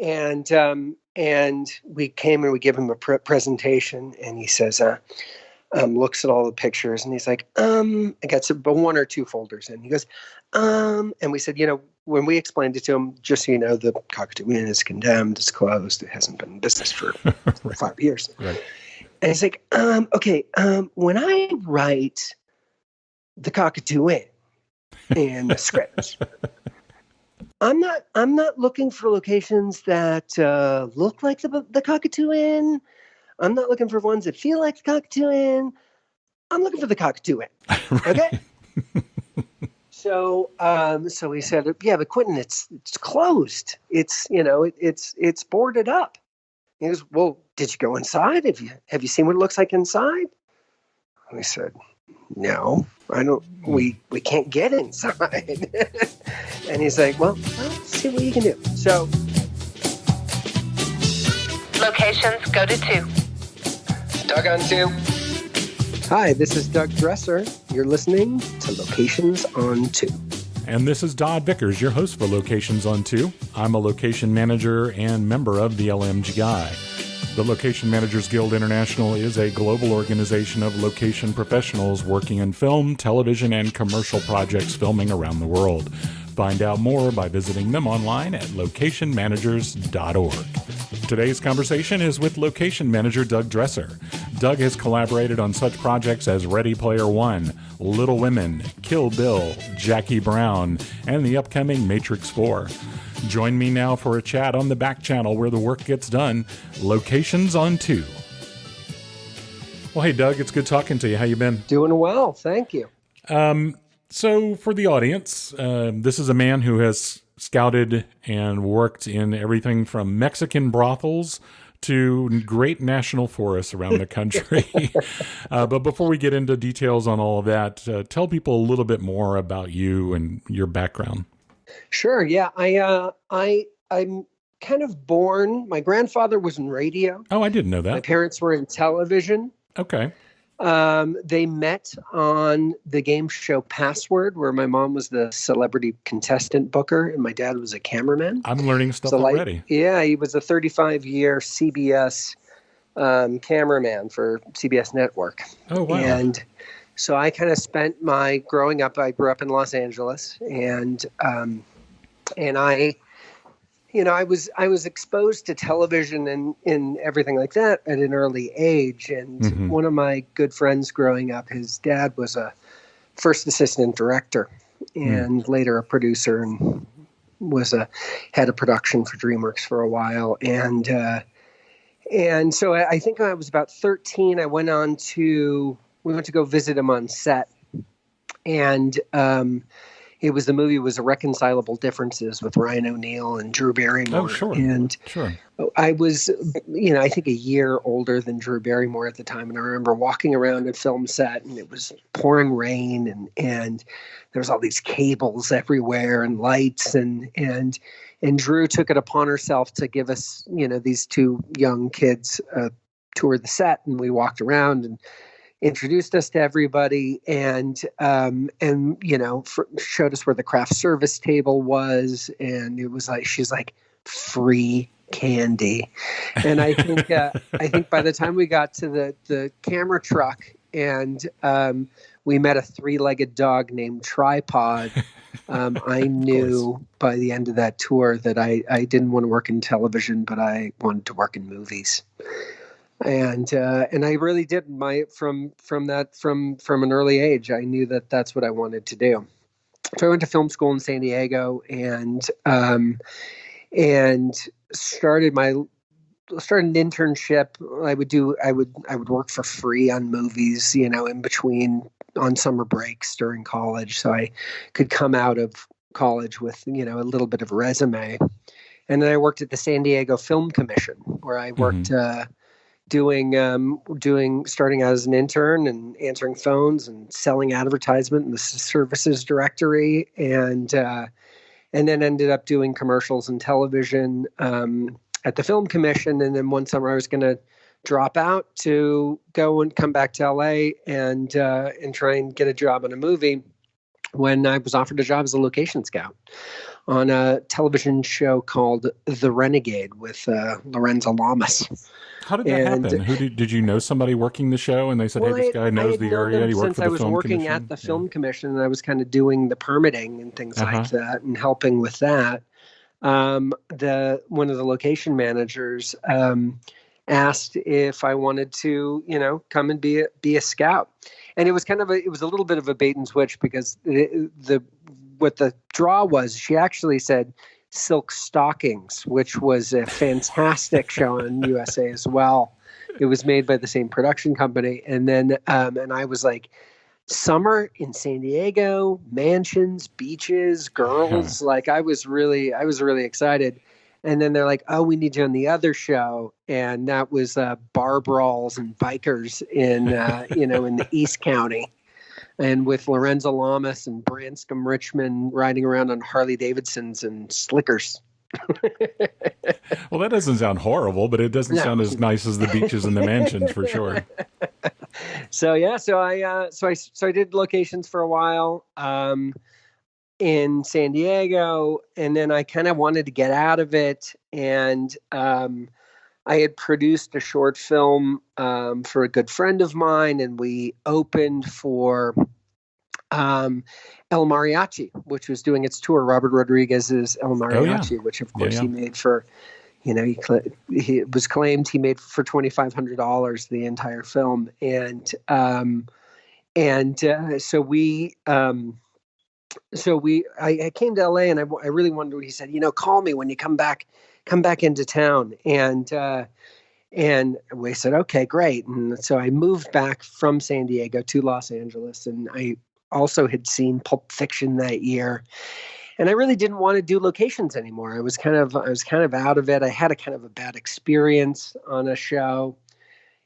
And we came and we give him a presentation, and he says, looks at all the pictures, and he's like, I got one or two folders in. He goes, and we said, when we explained it to him, just so you know, the Cockatoo Inn is condemned, it's closed, it hasn't been in business for 5 years. Right. And he's like, okay, when I write the Cockatoo Inn in the script, I'm not looking for locations that look like the Cockatoo Inn. I'm not looking for ones that feel like the Cockatoo Inn. I'm looking for the Cockatoo Inn. Okay. So he said, yeah, but Quentin, it's closed. It's it's boarded up. He goes, well, did you go inside? Have you seen what it looks like inside? We said, no, I don't. We can't get inside. And he's like, well, let's see what you can do. So locations, go to 2. Doug on 2. Hi, this is Doug Dresser. You're listening to Locations on 2. And this is Dodd Vickers, your host for Locations on 2. I'm a location manager and member of the LMGI. The Location Managers Guild International is a global organization of location professionals working in film, television, and commercial projects filming around the world. Find out more by visiting them online at locationmanagers.org. Today's conversation is with location manager Doug Dresser. Doug has collaborated on such projects as Ready Player One, Little Women, Kill Bill, Jackie Brown, and the upcoming Matrix 4. Join me now for a chat on the back channel where the work gets done, Locations on 2. Well, hey, Doug, it's good talking to you. How you been? Doing well, thank you. So for the audience, this is a man who has scouted and worked in everything from Mexican brothels to great national forests around the country. But before we get into details on all of that, tell people a little bit more about you and your background. Sure. Yeah. I'm kind of born. My grandfather was in radio. Oh, I didn't know that. My parents were in television. Okay. They met on the game show Password, where my mom was the celebrity contestant booker and my dad was a cameraman. I'm learning stuff already. Yeah, he was a 35-year CBS cameraman for CBS Network. Oh, wow. And so I kind of spent my growing up, I grew up in Los Angeles, and I was exposed to television and everything like that at an early age. And one of my good friends growing up, his dad was a first assistant director and later a producer and was a head of production for DreamWorks for a while. And so I think when I was about 13, we went to go visit him on set. And the movie was Irreconcilable Differences with Ryan O'Neal and Drew Barrymore. Oh, sure. And sure. I was, I think a year older than Drew Barrymore at the time. And I remember walking around a film set and it was pouring rain and there was all these cables everywhere and lights and Drew took it upon herself to give us, these two young kids a tour of the set, and we walked around and introduced us to everybody and showed us where the craft service table was. And it was like, she's like, free candy. And I think by the time we got to the camera truck and we met a 3-legged dog named Tripod, I knew by the end of that tour that I didn't want to work in television, but I wanted to work in movies. And I really did from an early age. I knew that that's what I wanted to do. So I went to film school in San Diego and started an internship. I would work for free on movies, in between on summer breaks during college, so I could come out of college with a little bit of a resume. And then I worked at the San Diego Film Commission, where I worked. Starting out as an intern and answering phones and selling advertisement in the services directory, and then ended up doing commercials and television at the Film Commission. And then one summer I was going to drop out to go and come back to LA and try and get a job on a movie when I was offered a job as a location scout on a television show called The Renegade with Lorenzo Lamas. How did that happen? Who did you know somebody working the show and they said, hey, this guy knows the area, he worked for the film commission? Since I was working at the film commission, and I was kind of doing the permitting and things like that and helping with that. One of the location managers asked if I wanted to, come and be a scout. And it was it was a little bit of a bait and switch, because what the draw was, she actually said Silk Stockings, which was a fantastic show on USA as well. It was made by the same production company. And then, and I was like, summer in San Diego, mansions, beaches, girls. Like I was really excited. And then they're like, oh, we need you on the other show. And that was bar brawls and bikers in, in the East County. And with Lorenzo Lamas and Branscombe Richmond riding around on Harley Davidsons and Slickers. Well, that doesn't sound horrible, but it doesn't sound as nice as the beaches and the mansions for sure. So I did locations for a while in San Diego, and then I kind of wanted to get out of it, and I had produced a short film for a good friend of mine, and we opened for El Mariachi, which was doing its tour. Robert Rodriguez's El Mariachi, which of course he made for, he was claimed he made for $2,500 the entire film, and I came to LA, and I really wanted. He said, call me when you come back into town, and we said, okay, great. And so I moved back from San Diego to Los Angeles, and I also had seen Pulp Fiction that year, and I really didn't want to do locations anymore. I was kind of out of it. I had a kind of a bad experience on a show,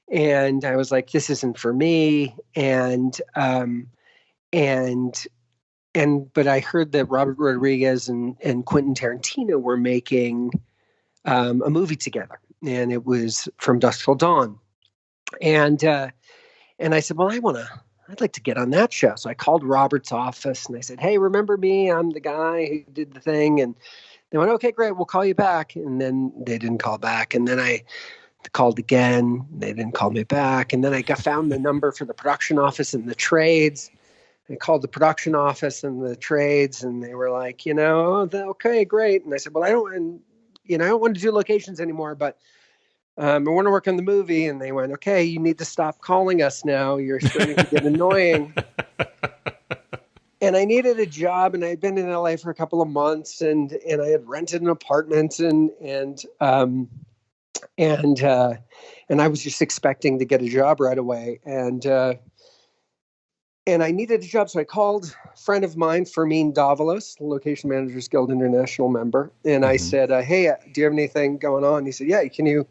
and I was like, this isn't for me. But I heard that Robert Rodriguez and Quentin Tarantino were making a movie together, and it was From Dusk Till Dawn. And I said, well, I'd like to get on that show. So I called Robert's office and I said, hey, remember me? I'm the guy who did the thing. And they went, okay, great. We'll call you back. And then they didn't call back. And then I called again. They didn't call me back. And then I found the number for the production office and the trades. I called the production office and the trades, and they were like, okay, great. And I said, well, I don't want to do locations anymore, but I want to work on the movie. And they went, okay, you need to stop calling us now. You're starting to get annoying. And I needed a job, and I had been in LA for a couple of months, and I had rented an apartment, and I was just expecting to get a job right away. And I needed a job, so I called a friend of mine, Fermin Davalos, Location Managers Guild International member, and I said, hey, do you have anything going on? He said, yeah, can you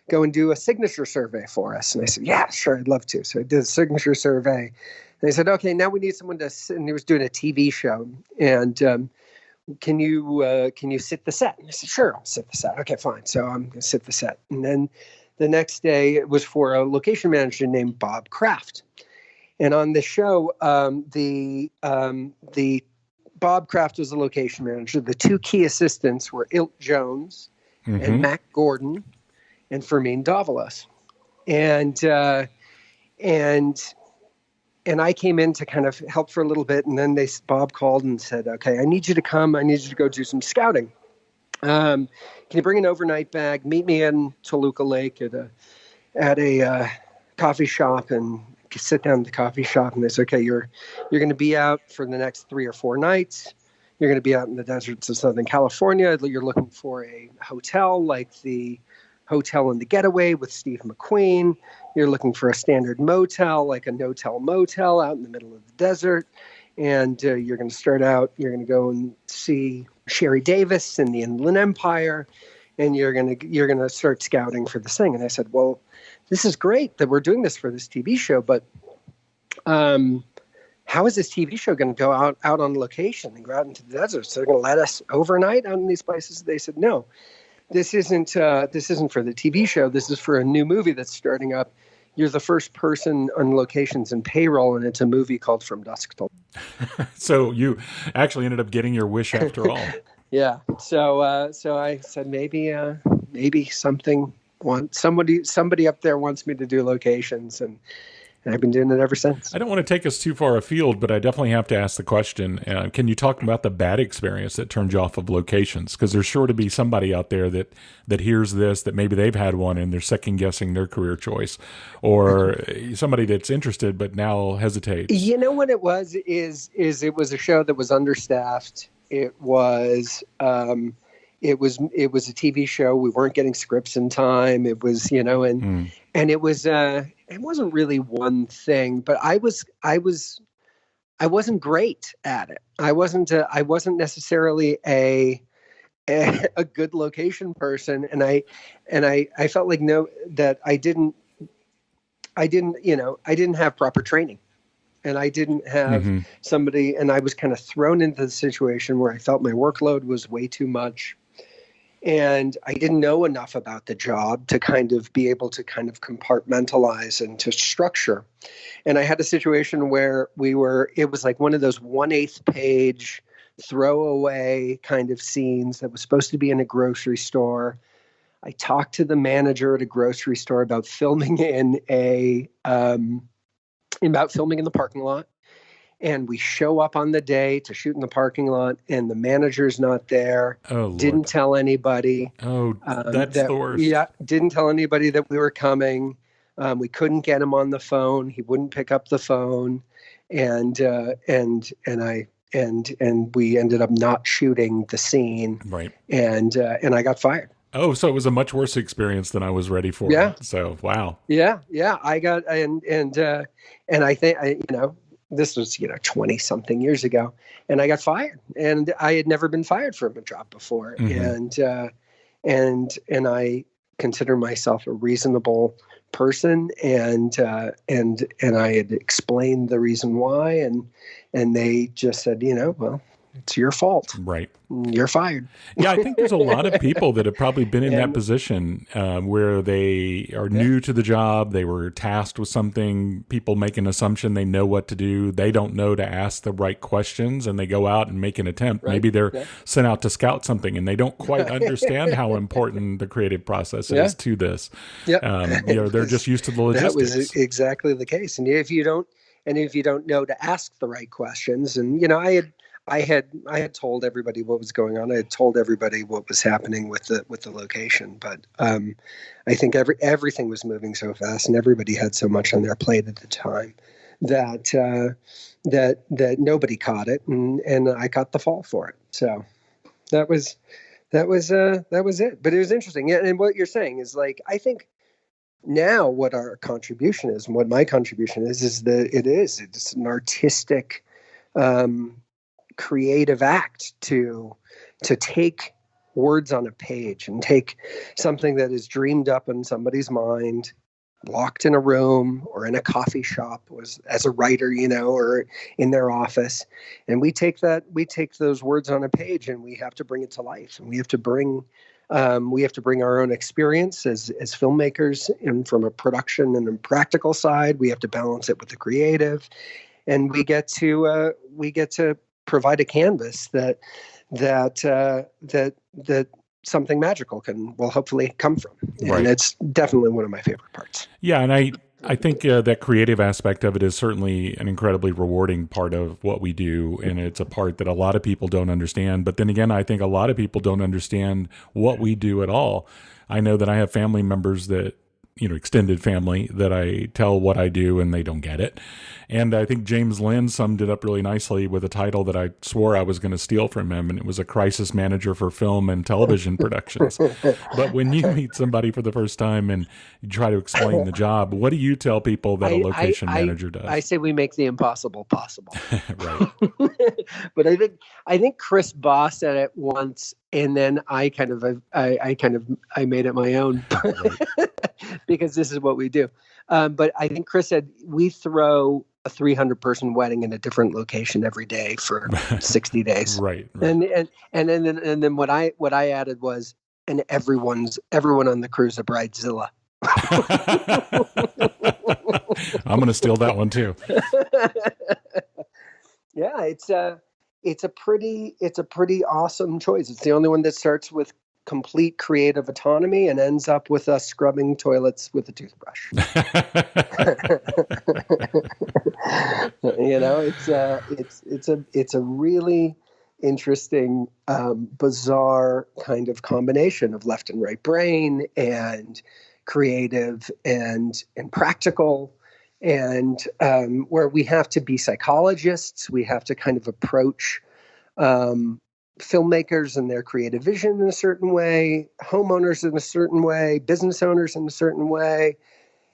go and do a signature survey for us? And I said, yeah, sure, I'd love to. So I did a signature survey. And they said, okay, now we need someone to sit, and he was doing a TV show, and can you sit the set? And I said, sure, I'll sit the set. Okay, fine. So I'm going to sit the set. And then the next day it was for a location manager named Bob Kraft. And on the show, the Bob Kraft was the location manager. The two key assistants were Ilt Jones and Mac Gordon and Fermin Davalos. And I came in to kind of help for a little bit, and then Bob called and said, okay, I need you to come. I need you to go do some scouting. Can you bring an overnight bag? Meet me in Toluca Lake at a coffee shop, and sit down at the coffee shop. And they said, okay, you're going to be out for the next 3 or 4 nights. You're going to be out in the deserts of Southern California. You're looking for a hotel like the Hotel in the Getaway with Steve McQueen. You're looking for a standard motel like a no-tell motel out in the middle of the desert. And you're going to start out, you're going to go and see Sherry Davis in the Inland Empire, and you're going to start scouting for this thing. And I said, well, this is great that we're doing this for this TV show, but how is this TV show going to go out on location and go out into the desert? So they're going to let us overnight out in these places? They said, no, this isn't for the TV show. This is for a new movie that's starting up. You're the first person on locations and payroll, and it's a movie called From Dusk Till. So you actually ended up getting your wish after all. Yeah. So I said maybe somebody up there wants me to do locations, and I've been doing it ever since. I don't want to take us too far afield, but I definitely have to ask the question. Can you talk about the bad experience that turned you off of locations? Because there's sure to be somebody out there that hears this, that maybe they've had one and they're second guessing their career choice, or somebody that's interested but now hesitates. You know what it was is it was a show that was understaffed. It was a TV show. We weren't getting scripts in time. It was, and it was it wasn't really one thing, but I wasn't great at it. I wasn't necessarily a good location person, and I felt like that I didn't have proper training. And I didn't have somebody, and I was kind of thrown into the situation where I felt my workload was way too much. And I didn't know enough about the job to kind of be able to kind of compartmentalize and to structure. And I had a situation where it was like one of those 1/8 page throwaway kind of scenes that was supposed to be in a grocery store. I talked to the manager at a grocery store about filming in the parking lot, and we show up on the day to shoot in the parking lot, and the manager's not there. Didn't tell anybody. That's the worst. Yeah, didn't tell anybody that we were coming. We couldn't get him on the phone. He wouldn't pick up the phone, and we ended up not shooting the scene. Right. And I got fired. Oh, so it was a much worse experience than I was ready for. Yeah. So, wow. Yeah. I got, and I think, this was, 20 something years ago, and I got fired, and I had never been fired from a job before. And I consider myself a reasonable person. And I had explained the reason why, and they just said, well, it's your fault. Right. You're fired. Yeah, I think there's a lot of people that have probably been in that position where they are new to the job. They were tasked with something. People make an assumption they know what to do. They don't know to ask the right questions, and they go out and make an attempt. Right. Maybe they're sent out to scout something, and they don't quite understand how important the creative process is to this. Yep. They're just used to the logistics. That was exactly the case. And if you don't know to ask the right questions, and I had told everybody what was going on. I had told everybody what was happening with the location, but I think everything was moving so fast, and everybody had so much on their plate at the time that nobody caught it, and I caught the fall for it. So that was it. But it was interesting. Yeah, and what you're saying is, like, I think now what our contribution is, and what my contribution is that it's an artistic. Creative act to take words on a page and take something that is dreamed up in somebody's mind, locked in a room or in a coffee shop as a writer, or in their office. And we take those words on a page, and we have to bring it to life. And we have to bring our own experience as filmmakers, and from a production and a practical side, we have to balance it with the creative, and we get to provide a canvas that something magical will hopefully come from. And it's definitely one of my favorite parts. Yeah. And I think that creative aspect of it is certainly an incredibly rewarding part of what we do. And it's a part that a lot of people don't understand. But then again, I think a lot of people don't understand what we do at all. I know that I have family members that, extended family, that I tell what I do and they don't get it. And I think James Lynn summed it up really nicely with a title that I swore I was going to steal from him, and it was a crisis manager for film and television productions. But when you meet somebody for the first time and you try to explain the job, what do you tell people that a location manager does? I say we make the impossible possible. Right. But I think Chris Boss said it once, and then I made it my own because this is what we do. But I think Chris said we throw a 300-person wedding in a different location every day for 60 days. Right. And then what I added was, and everyone on the cruise a bridezilla. I'm going to steal that one too. Yeah, it's a pretty awesome choice. It's the only one that starts with complete creative autonomy and ends up with us scrubbing toilets with a toothbrush. It's a really interesting, bizarre kind of combination of left and right brain and creative and practical, and where we have to be psychologists. We have to kind of approach filmmakers and their creative vision in a certain way, homeowners in a certain way, business owners in a certain way.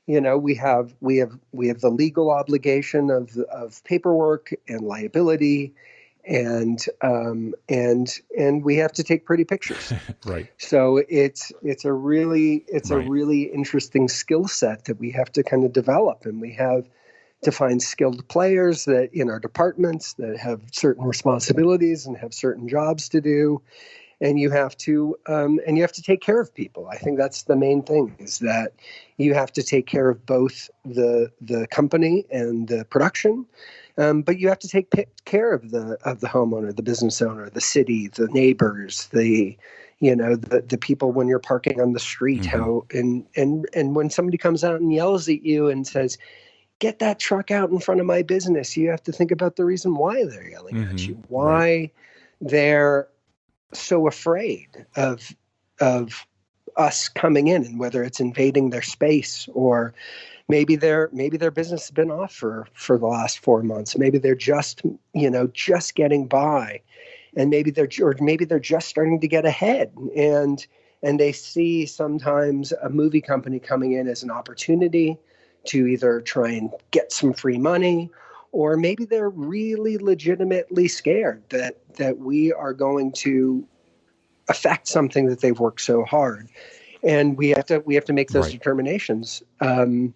We have the legal obligation of paperwork and liability, and we have to take pretty pictures. Right. So it's a really interesting skill set that we have to kind of develop, and we have to find skilled players that in our departments that have certain responsibilities and have certain jobs to do. And you have to take care of people. I think that's the main thing, is that you have to take care of both the company and the production, but you have to take care of the homeowner, the business owner, the city, the neighbors, the people when you're parking on the street. Mm-hmm. And when somebody comes out and yells at you and says, "Get that truck out in front of my business," you have to think about the reason why they're yelling mm-hmm. at you, why they're so afraid of us coming in, and whether it's invading their space, or maybe their business has been off for the last 4 months. Maybe they're just getting by, and maybe they're just starting to get ahead, and they see sometimes a movie company coming in as an opportunity to either try and get some free money, or maybe they're really legitimately scared that we are going to affect something that they've worked so hard. And we have to make those determinations, and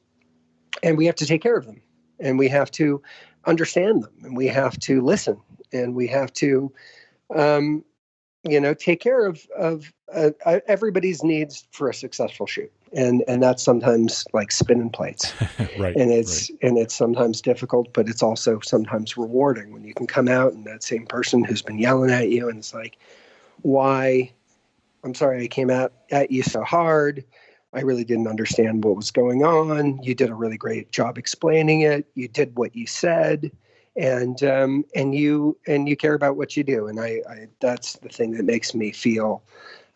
we have to take care of them, and we have to understand them, and we have to listen, and we have to take care of everybody's needs for a successful shoot. And that's sometimes like spinning plates. Right. And it's sometimes difficult, but it's also sometimes rewarding when you can come out and that same person who's been yelling at you, and it's like, why? I'm sorry I came out at you so hard. I really didn't understand what was going on. You did a really great job explaining it. You did what you said, and you care about what you do. And I that's the thing that makes me feel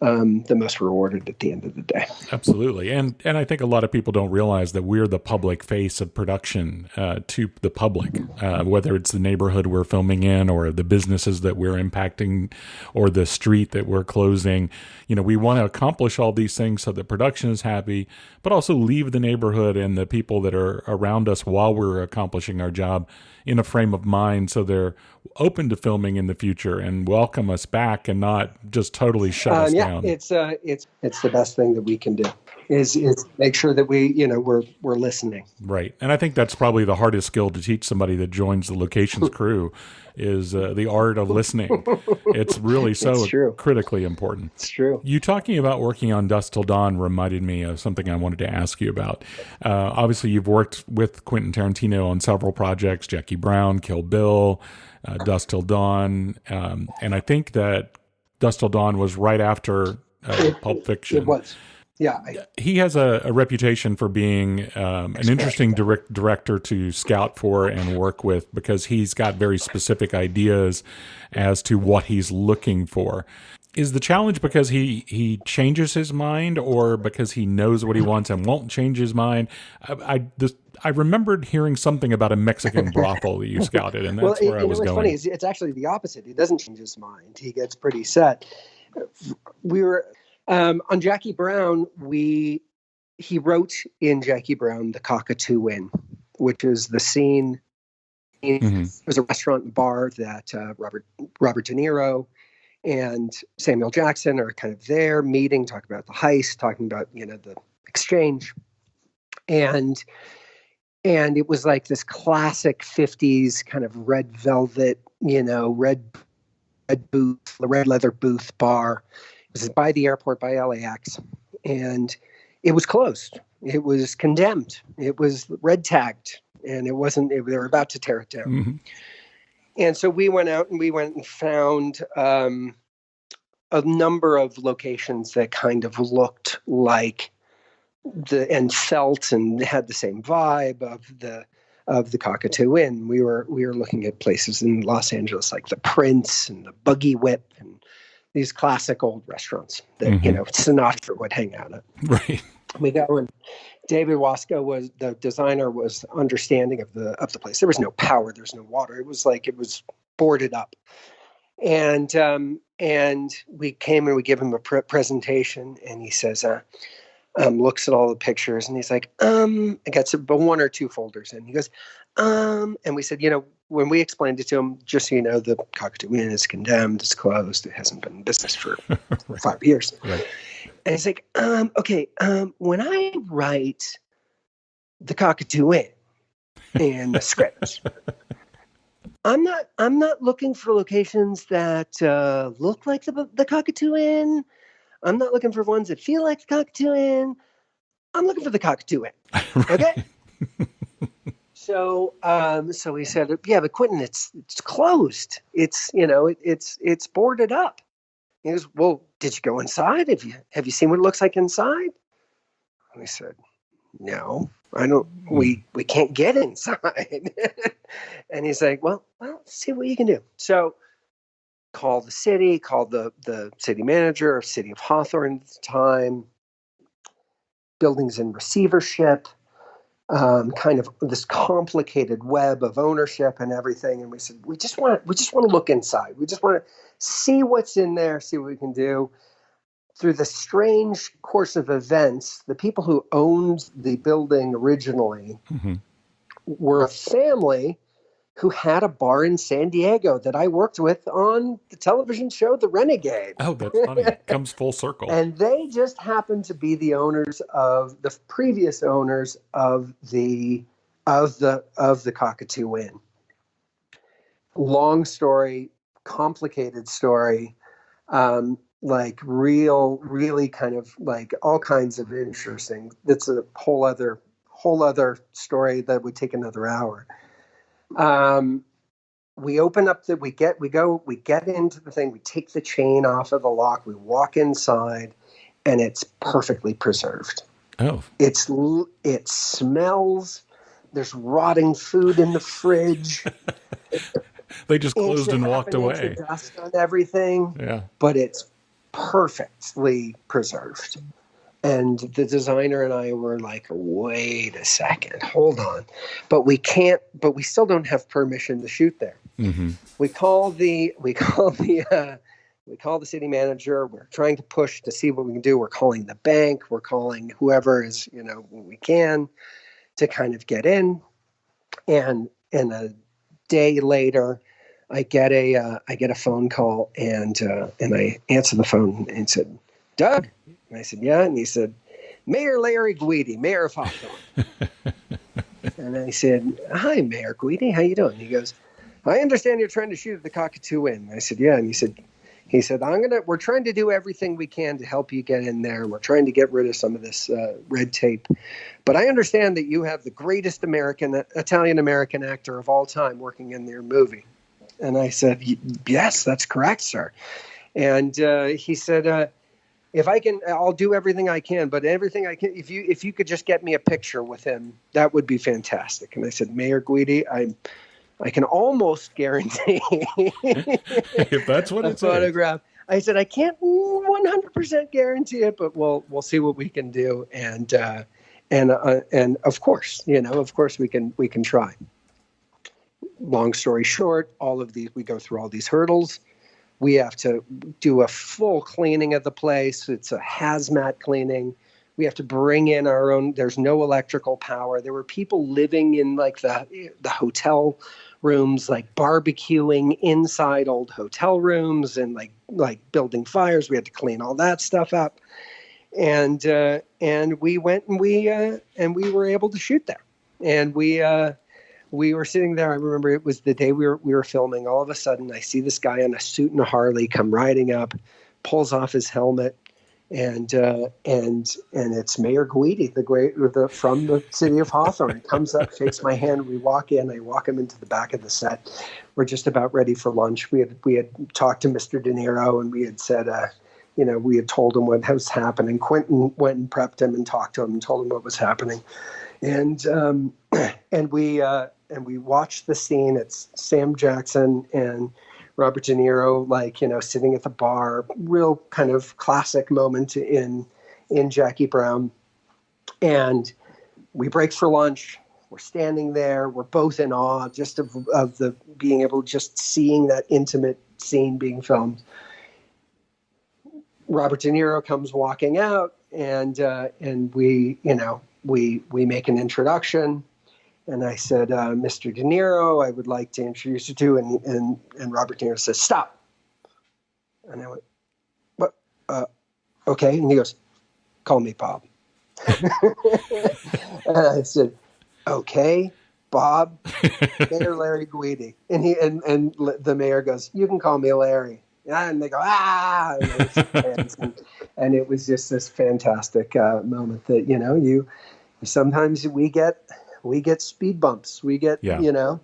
the most rewarded at the end of the day. Absolutely. And I think a lot of people don't realize that we're the public face of production to the public, whether it's the neighborhood we're filming in, or the businesses that we're impacting, or the street that we're closing. We want to accomplish all these things so that production is happy, but also leave the neighborhood and the people that are around us while we're accomplishing our job in a frame of mind, so they're open to filming in the future and welcome us back, and not just totally shut us down. It's the best thing that we can do is make sure that we're listening. Right. And I think that's probably the hardest skill to teach somebody that joins the locations crew is the art of listening. It's really so critically important. It's true. You talking about working on Dusk Till Dawn reminded me of something I wanted to ask you about. Obviously, you've worked with Quentin Tarantino on several projects, Jackie Brown, Kill Bill, Dusk Till Dawn. And I think that Dusk Till Dawn was right after Pulp Fiction. It was. Yeah. He has a reputation for being an interesting director to scout for and work with, because he's got very specific ideas as to what he's looking for. Is the challenge because he changes his mind, or because he knows what he wants and won't change his mind? I remembered hearing something about a Mexican brothel that you scouted, and that's where I was going. Funny, it's actually the opposite. He doesn't change his mind. He gets pretty set. We were on Jackie Brown. He wrote in Jackie Brown the Cockatoo Inn, which is the scene. Mm-hmm. It was a restaurant and bar that Robert De Niro and Samuel Jackson are kind of there meeting, talking about the heist, talking about the exchange, and it was like this classic 50s kind of red velvet, red booth, the red leather booth bar. It was by the airport, by LAX, and it was closed. It was condemned. It was red tagged, and it wasn't. They were about to tear it down. Mm-hmm. And so we went out and found a number of locations that kind of looked like and felt and had the same vibe of the Cockatoo Inn. We were looking at places in Los Angeles like the Prince and the Buggy Whip and these classic old restaurants that Sinatra would hang out at. Right. We go, and David Wasco was the designer, was understanding of the place. There was no power, there's no water. It was boarded up. And we came and we give him a presentation, and he says, looks at all the pictures, and he's like, I got one or two folders in. He goes, and we said, when we explained it to him, just so you know, the Cockatoo Inn is condemned, it's closed, it hasn't been in business for 5 years. Right. And he's like, okay, when I write the Cockatoo Inn in the script, I'm not looking for locations that look like the Cockatoo Inn. I'm not looking for ones that feel like the Cockatoo Inn. I'm looking for the Cockatoo Inn. Okay. So he said, yeah, but Quentin, it's closed. It's boarded up. He goes, well, did you go inside? Have you seen what it looks like inside? And I said, no, I don't. We can't get inside. And he's like, well, let's see what you can do. So call the city, call the city manager of City of Hawthorne at the time, buildings in receivership, kind of this complicated web of ownership and everything. And we said, we just want to look inside. We just want to see what's in there, see what we can do. Through the strange course of events, the people who owned the building originally were a family who had a bar in San Diego that I worked with on the television show The Renegade. Oh, that's funny. It comes full circle. And they just happened to be the owners of the previous owners of the Cockatoo Inn. Long story, complicated story. Really kind of like all kinds of interesting. That's a whole other story that would take another hour. We open up we get into the thing, we take the chain off of the lock, we walk inside, and it's perfectly preserved. Oh. It smells, there's rotting food in the fridge. They just closed and walked away. Dust on everything. Yeah. But it's perfectly preserved. And the designer and I were like, wait a second, hold on. But we still don't have permission to shoot there. Mm-hmm. We call the city manager. We're trying to push to see what we can do. We're calling the bank. We're calling whoever is, we can to kind of get in. And a day later, I get a phone call, and I answer the phone and said, Doug? And I said, yeah. And he said, Mayor Larry Guidi, Mayor of Hawthorne. And I said, hi, Mayor Guidi. How you doing? He goes, I understand you're trying to shoot at the Cockatoo Inn. I said, yeah. And he said, we're trying to do everything we can to help you get in there. We're trying to get rid of some of this red tape. But I understand that you have the greatest Italian-American actor of all time working in your movie. And I said, yes, that's correct, sir. And he said, if I can, I'll do everything I can, but everything I can, if you could just get me a picture with him, that would be fantastic. And I said, Mayor Guidi, I can almost guarantee if that's what it's photograph. I said, I can't 100% guarantee it, but we'll see what we can do. And of course, we can try. Long story short, we go through all these hurdles. We have to do a full cleaning of the place. It's a hazmat cleaning. We have to bring in our own. There's no electrical power. There were people living in like the hotel rooms, like barbecuing inside old hotel rooms and like building fires. We had to clean all that stuff up. And we went and we were able to shoot there. And we were sitting there. I remember it was the day we were filming. All of a sudden, I see this guy in a suit and a Harley come riding up, pulls off his helmet, and it's Mayor Guidi, from the city of Hawthorne, comes up, shakes my hand. We walk in. I walk him into the back of the set. We're just about ready for lunch. We had talked to Mr. De Niro, and we had said, we had told him what was happening. Quentin went and prepped him and talked to him and told him what was happening, and we watched the scene. It's Sam Jackson and Robert De Niro, sitting at the bar, real kind of classic moment in Jackie Brown. And we break for lunch. We're standing there. We're both in awe just of the being able, just seeing that intimate scene being filmed. Robert De Niro comes walking out, and we make an introduction. And I said, Mr. De Niro, I would like to introduce you to, and Robert De Niro says, stop. And I went, what? Okay. And he goes, call me Bob. And I said, okay, Bob, Mayor Larry Guidi. And the mayor goes, you can call me Larry. And they go, ah! And it was just this fantastic moment that, sometimes we get speed bumps, we get,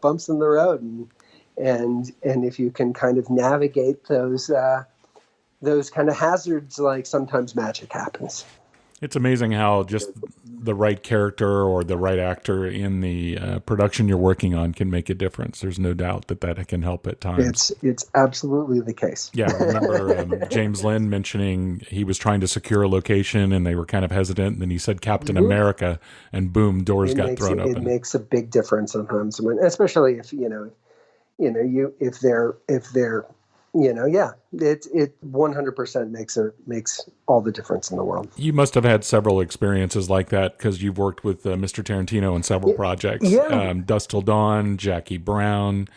bumps in the road. And if you can kind of navigate those kind of hazards, sometimes magic happens. It's amazing how just the right character or the right actor in the production you're working on can make a difference. There's no doubt that can help at times. It's absolutely the case. Yeah, I remember James Lynn mentioning he was trying to secure a location and they were kind of hesitant. And then he said Captain America, and boom, doors got thrown open. It makes a big difference sometimes, especially if if they're it 100% makes all the difference in the world. You must have had several experiences like that because you've worked with Mr. Tarantino on several projects. Yeah. Dusk Till Dawn, Jackie Brown,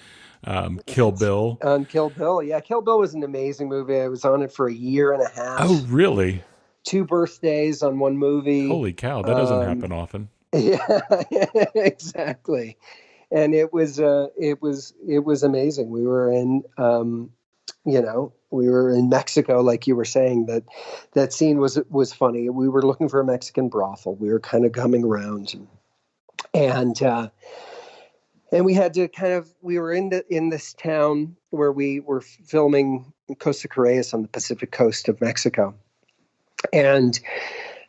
Kill Bill. On Kill Bill, yeah. Kill Bill was an amazing movie. I was on it for a year and a half. Oh, really? 2 birthdays on one movie. Holy cow, that doesn't happen often. Yeah, exactly. And it was amazing. We were in we were in Mexico, like you were saying. That scene was funny. We were looking for a Mexican brothel. We were kind of coming around, and we had to we were in this town where we were filming Costa Correas on the Pacific coast of Mexico, and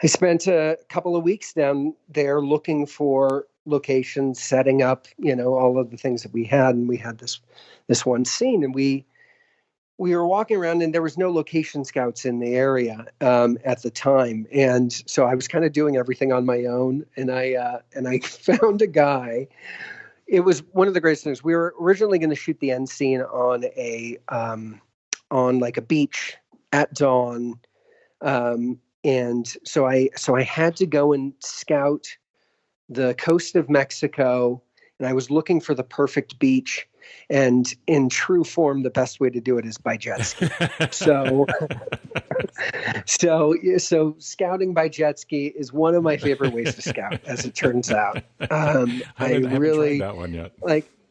I spent a couple of weeks down there looking for locations, setting up, all of the things that we had, and we had this one scene, and we were walking around, and there was no location scouts in the area at the time, and so I was kind of doing everything on my own, and I found a guy. It was one of the greatest things. We were originally going to shoot the end scene on a beach at dawn, and so I had to go and scout the coast of Mexico, and I was looking for the perfect beach. And in true form, the best way to do it is by jet ski. So scouting by jet ski is one of my favorite ways to scout, as it turns out. I haven't tried that one yet.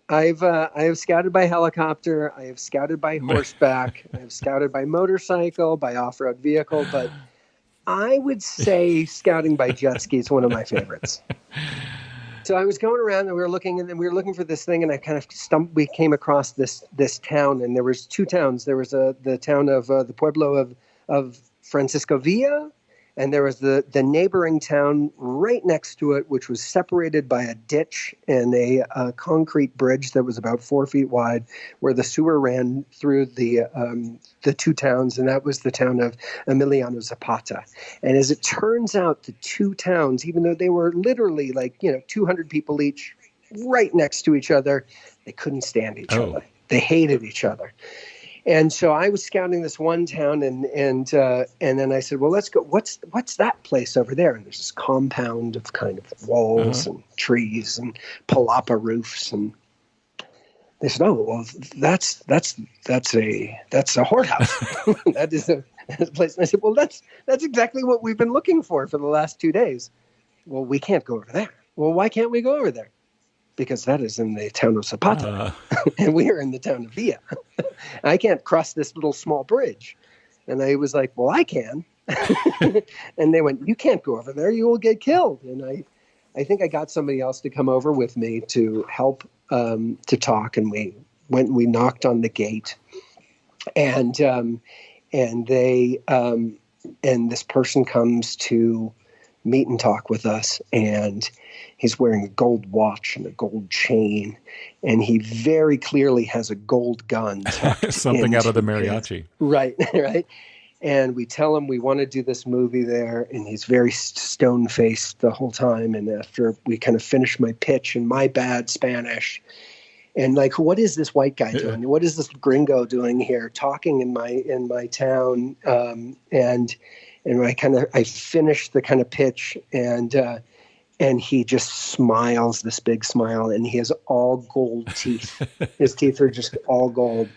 I have scouted by helicopter. I have scouted by horseback. I have scouted by motorcycle, by off-road vehicle. But I would say scouting by jet ski is one of my favorites. So I was going around, and we were looking for this thing, and I kind of we came across this town, and there was 2 towns. There was the town of the pueblo of Francisco Villa, and there was the neighboring town right next to it, which was separated by a ditch and a concrete bridge that was about 4 feet wide, where the sewer ran through the 2 towns, and that was the town of Emiliano Zapata. And as it turns out, the 2 towns, even though they were literally 200 people each, right next to each other, they couldn't stand each other. They hated each other. And so I was scouting this one town, and then I said, well, let's go. What's that place over there? And there's this compound of kind of walls and trees and palapa roofs, and they said, oh, well, that's a whorehouse. That is a place. And I said, well, that's exactly what we've been looking for the last 2 days. Well, we can't go over there. Well, why can't we go over there? Because that is in the town of Zapata, and we are in the town of Villa. I can't cross this little small bridge. And I was like, well, I can. And they went, you can't go over there. You will get killed. And I think I got somebody else to come over with me to help to talk. And we went and we knocked on the gate. And they and this person comes to meet and talk with us, and he's wearing a gold watch and a gold chain, and he very clearly has a gold gun. Something out of the mariachi. Right. And we tell him we want to do this movie there, and he's very stone-faced the whole time. And after we kind of finish my pitch in my bad Spanish, and like, what is this white guy doing? What is this gringo doing here, talking in my town? And I finished the kind of pitch, and he just smiles, this big smile, and he has all gold teeth. His teeth are just all gold.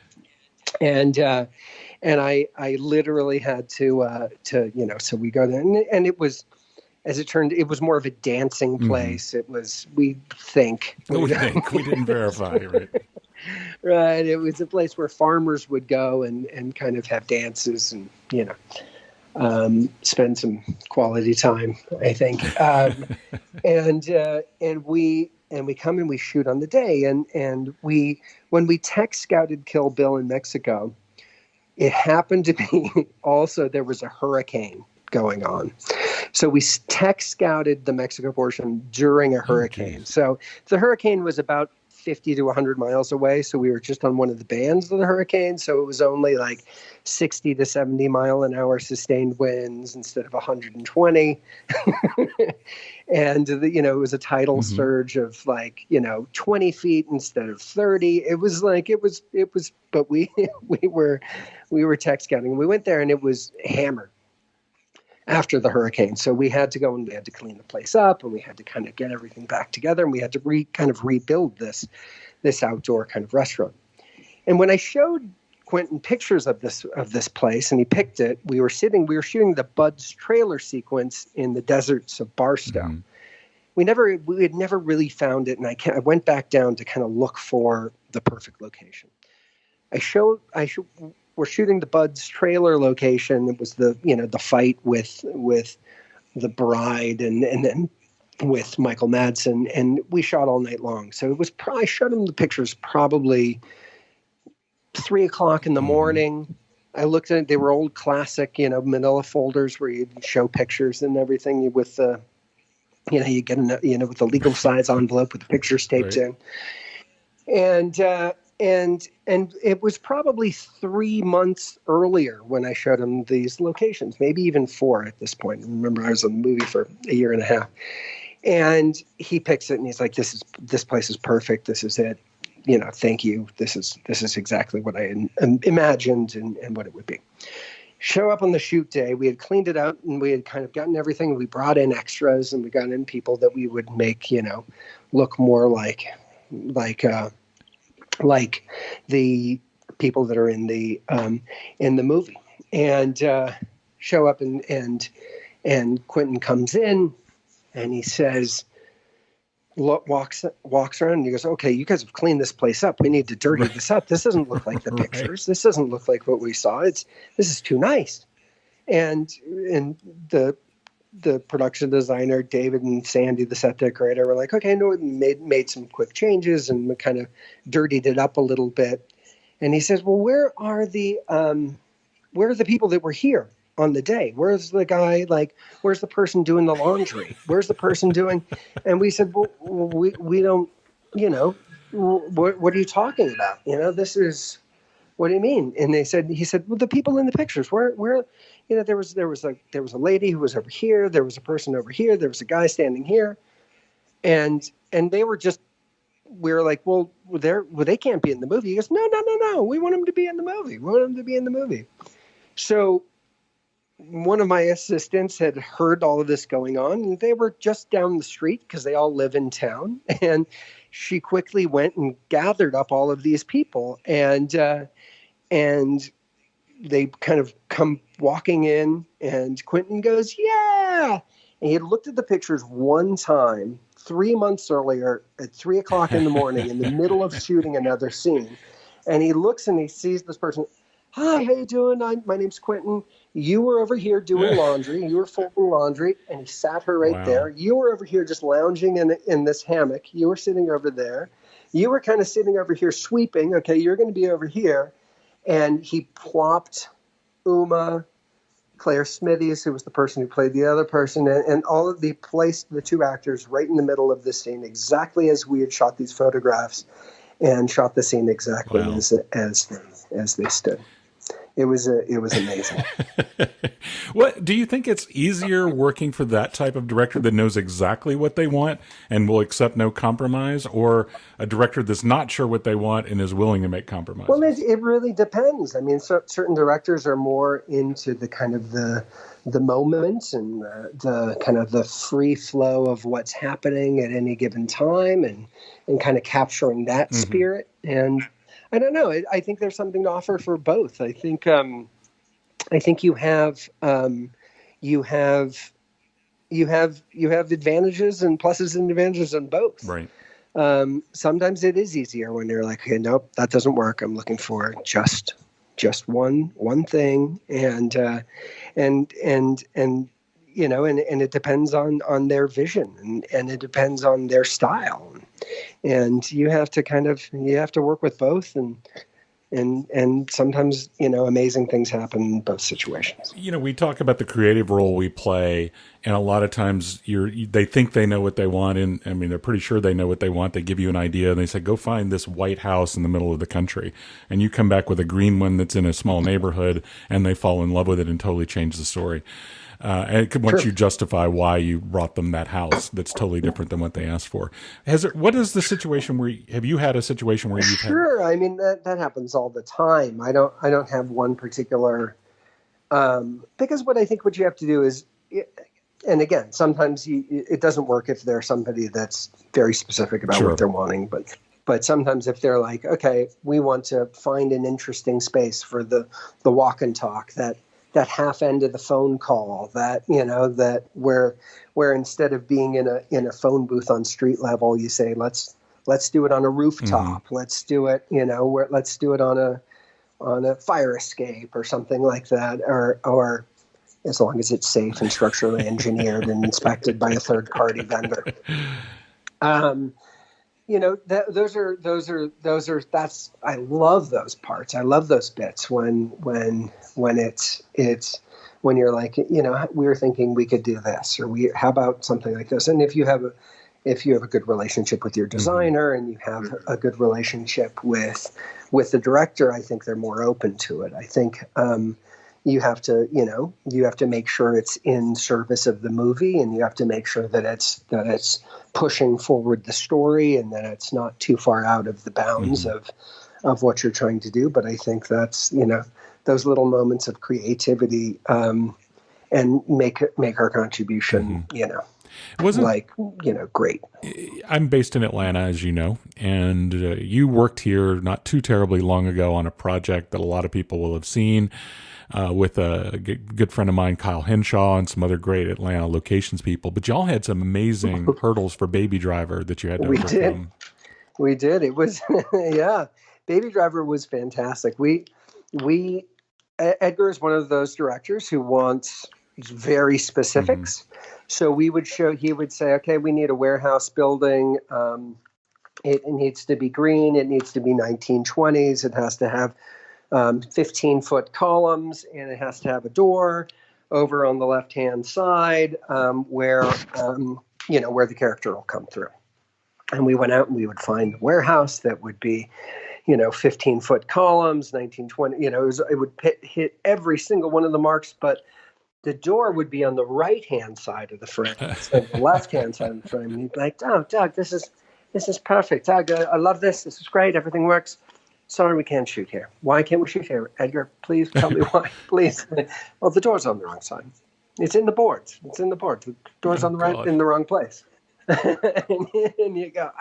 And I literally had to so we go there, and it was, as it turned, it was more of a dancing place. It was, we didn't verify, right? Right. It was a place where farmers would go and kind of have dances and, spend some quality time, I think. And we come and we shoot on the day. And when we tech scouted Kill Bill in Mexico, it happened to be also, there was a hurricane going on. So we tech scouted the Mexico portion during a hurricane. Okay. So the hurricane was about 50 to 100 miles away. So we were just on one of the bands of the hurricane. So it was only like 60 to 70 mile an hour sustained winds instead of 120. And, it was a tidal surge of 20 feet instead of 30. It was but we were tech scouting. We went there and it was hammered after the hurricane. So we had to go and we had to clean the place up, and we had to kind of get everything back together, and we had to rebuild this outdoor kind of restaurant. And when I showed Quentin pictures of this place, and he picked it, we were shooting the Bud's trailer sequence in the deserts of Barstow. Mm-hmm. We had never really found it, and I went back down to kind of look for the perfect location. We're shooting the Bud's trailer location. It was the fight with the bride and then with Michael Madsen, and we shot all night long. So it was I showed him the pictures probably 3:00 in the morning. I looked at it. They were old classic, manila folders where you'd show pictures and everything with the, you get with the legal size envelope with the pictures taped in. And it was probably 3 months earlier when I showed him these locations, maybe even 4 at this point. Remember, I was in the movie for a year and a half. And he picks it and he's like, this place is perfect. This is it. Thank you. This is exactly what I imagined and what it would be. Show up on the shoot day. We had cleaned it out and we had kind of gotten everything. We brought in extras and we got in people that we would make, look more like the people that are in the movie, and show up and Quentin comes in and he says, walks around and he goes, okay, you guys have cleaned this place up. We need to dirty this up. This doesn't look like the pictures. This doesn't look like what we saw. This is too nice. And the production designer, David and Sandy, the set decorator, were like, okay, no, made some quick changes and we kind of dirtied it up a little bit. And he says, well, where are the people that were here on the day? Where's the guy, where's the person doing the laundry? Where's the person doing? And we said, well, we don't, what are you talking about? This is, what do you mean? And he said, well, the people in the pictures, where, there was a lady who was over here. There was a person over here. There was a guy standing here. And they were just, we were like, well, they can't be in the movie. He goes, no. We want them to be in the movie. So one of my assistants had heard all of this going on, and they were just down the street because they all live in town. And she quickly went and gathered up all of these people, and they kind of come walking in, and Quentin goes, yeah. And he had looked at the pictures one time 3 months earlier at 3:00 in the morning in the middle of shooting another scene. And he looks and he sees this person. "Hi, how you doing? My name's Quentin. You were over here doing laundry. You were folding laundry," and he sat her right Wow. there. "You were over here just lounging in this hammock. You were sitting over there. You were kind of sitting over here sweeping. Okay, you're going to be over here." And he plopped Uma, Claire Smithies, who was the person who played the other person, and all of the placed the two actors right in the middle of this scene, exactly as we had shot these photographs, and shot the scene exactly Wow. as they stood. It was amazing. What do you think it's easier working for that type of director that knows exactly what they want and will accept no compromise, or a director that's not sure what they want and is willing to make compromises? Well, it really depends. I mean, certain directors are more into the kind of the moment and the kind of the free flow of what's happening at any given time, and kind of capturing that spirit. And I don't know. I think there's something to offer for both. I think you have advantages and pluses and advantages on both. Right. Sometimes it is easier when you're like, okay, nope, that doesn't work. I'm looking for just one thing, and it depends on their vision, and it depends on their style, and you have to work with both, and sometimes amazing things happen in both situations. We talk about the creative role we play, and a lot of times they think they know what they want, and I mean they're pretty sure they know what they want. They give you an idea, and they say, "Go find this white house in the middle of the country," and you come back with a green one that's in a small neighborhood, and they fall in love with it and totally change the story. And once you justify why you brought them that house, that's totally different than what they asked for. What is the situation where have you had a situation where you've Sure. I mean that happens all the time. I don't have one particular because what you have to do is, and again, sometimes it doesn't work if there's somebody that's very specific about what they're wanting, but sometimes if they're like, okay, we want to find an interesting space for the walk and talk, that half end of the phone call, that where instead of being in a phone booth on street level, you say let's do it on a rooftop. Let's do it let's do it on a fire escape or something like that, or as long as it's safe and structurally engineered and inspected by a third party vendor. I love those parts. I love those bits when it's when you're like, we were thinking we could do this, or how about something like this? And if you have a good relationship with your designer and you have a good relationship with the director, I think they're more open to it. I think you have to make sure it's in service of the movie, and you have to make sure that it's pushing forward the story, and that it's not too far out of the bounds of what you're trying to do. But I think that's those little moments of creativity and make our contribution great. I'm based in Atlanta, as you know, and you worked here not too terribly long ago on a project that a lot of people will have seen. With a good friend of mine, Kyle Henshaw, and some other great Atlanta locations people. But y'all had some amazing hurdles for Baby Driver that you had to overcome. We did. It was, yeah. Baby Driver was fantastic. Edgar is one of those directors who wants very specifics. So he would say, okay, we need a warehouse building. It needs to be green. It needs to be 1920s. It has to have 15-foot columns, and it has to have a door over on the left-hand side where the character will come through. And we went out and we would find a warehouse that would be, 15-foot columns, 1920. It would hit every single one of the marks, but the door would be on the right-hand side of the frame instead of the left-hand side of the frame. And you'd be like, "Oh, Doug, this is perfect. Doug, I love this. This is great. Everything works. Sorry, we can't shoot here. Why can't we shoot here? Edgar, please tell me why, please." "Well, the door's on the wrong side. It's in the boards. The door's on the right, in the wrong place." and you go,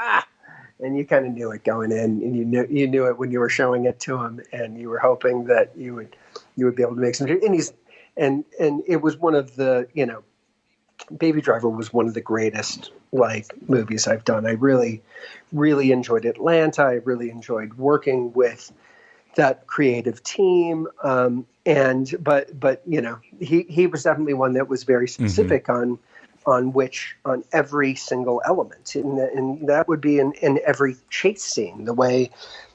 and you kind of knew it going in, and you knew it when you were showing it to him, and you were hoping that you would be able to make some. And it was one of the, Baby Driver was one of the greatest movies I've done. I really, really enjoyed Atlanta. I really enjoyed working with that creative team. But he was definitely one that was very specific on every single element, and that would be in every chase scene, the way